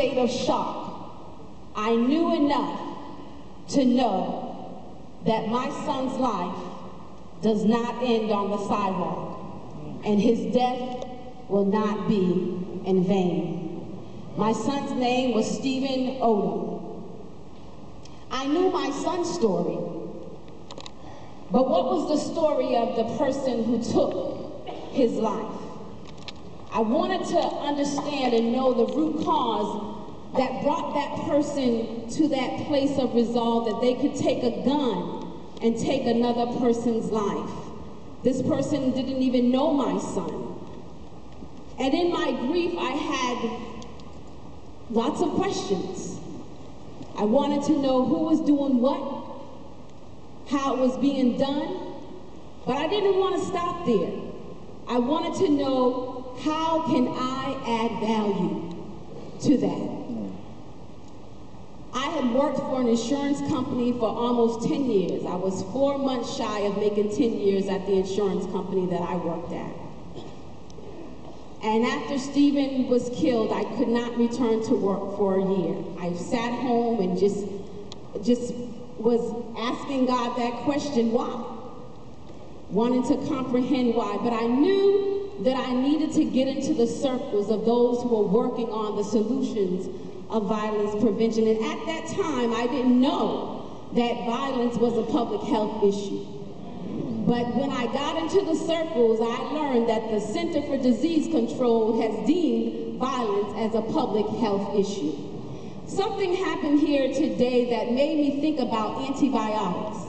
state of shock. I knew enough to know that my son's life does not end on the sidewalk, and his death will not be in vain. My son's name was Stephen Odom. I knew my son's story, but what was the story of the person who took his life? I wanted to understand and know the root cause that brought that person to that place of resolve that they could take a gun and take another person's life. This person didn't even know my son. And in my grief, I had lots of questions. I wanted to know who was doing what, how it was being done, but I didn't want to stop there. I wanted to know, how can I add value to that? I had worked for an insurance company for almost 10 years. I was 4 months shy of making 10 years at the insurance company that I worked at. And after Stephen was killed, I could not return to work for a year. I sat home and just was asking God that question, why? Wanting to comprehend why. But I knew that I needed to get into the circles of those who were working on the solutions of violence prevention. And at that time, I didn't know that violence was a public health issue. But when I got into the circles, I learned that the Center for Disease Control has deemed violence as a public health issue. Something happened here today that made me think about antibiotics.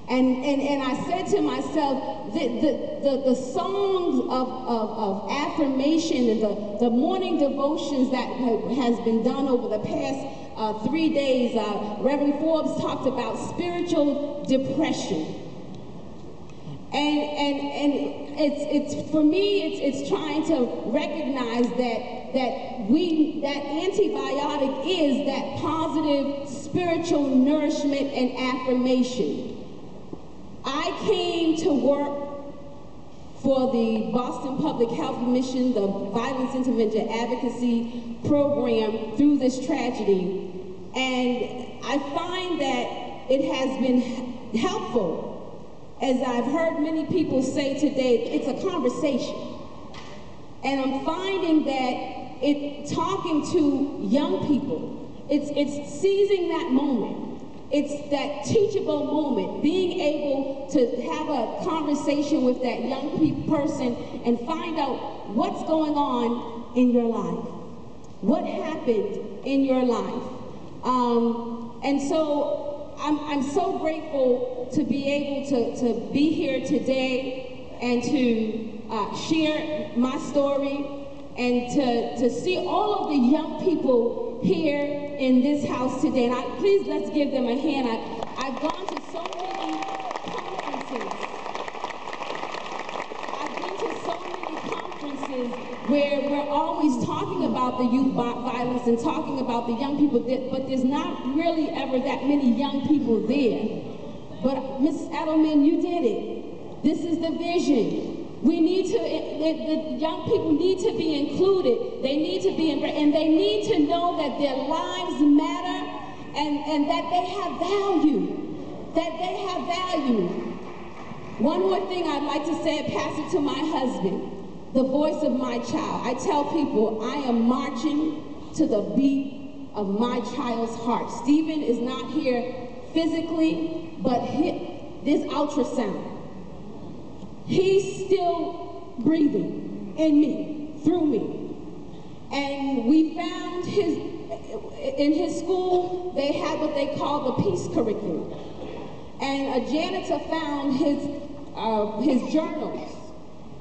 And I said to myself, the songs of affirmation and the morning devotions that has been done over the past 3 days, Reverend Forbes talked about spiritual depression. And it's for me, it's trying to recognize that antibiotic is that positive spiritual nourishment and affirmation. I came to work for the Boston Public Health Mission, the Violence Intervention Advocacy Program, through this tragedy. And I find that it has been helpful. As I've heard many people say today, it's a conversation. And I'm finding that talking to young people, it's seizing that moment. It's that teachable moment, being able to have a conversation with that young person and find out what's going on in your life. What happened in your life? And so I'm so grateful to be able to be here today and to share my story and to see all of the young people here in this house today. And please, let's give them a hand. I've gone to so many conferences. I've been to so many conferences where we're always talking about the youth violence and talking about the young people, but there's not really ever that many young people there. But Ms. Edelman, you did it. This is the vision. We need to, the young people need to be included. They need to be, and they need to know that their lives matter and that they have value. That they have value. One more thing I'd like to say, pass it to my husband, the voice of my child. I tell people I am marching to the beat of my child's heart. Stephen is not here physically, but this ultrasound. He's still breathing in me, through me. And we found in his school, they had what they call the peace curriculum. And a janitor found his journals,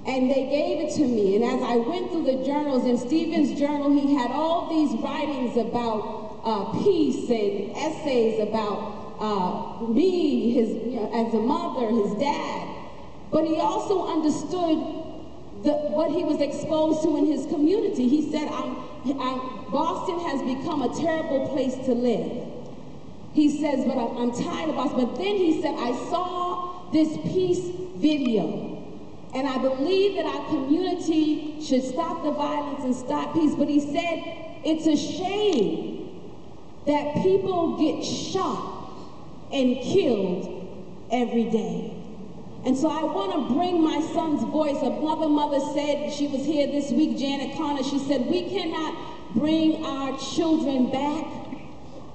and they gave it to me. And as I went through the journals, in Stephen's journal, he had all these writings about peace and essays about me, as a mother, his dad. But he also understood what he was exposed to in his community. He said, Boston has become a terrible place to live. He says, but I'm tired of Boston. But then he said, I saw this peace video, and I believe that our community should stop the violence and stop peace. But he said, it's a shame that people get shot and killed every day. And so I want to bring my son's voice. Another mother said, she was here this week, Janet Connor, she said, we cannot bring our children back,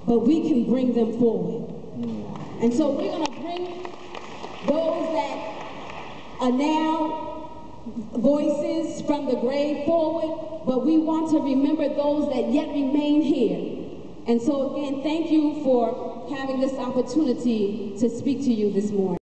but we can bring them forward. And so we're going to bring those that are now voices from the grave forward, but we want to remember those that yet remain here. And so again, thank you for having this opportunity to speak to you this morning.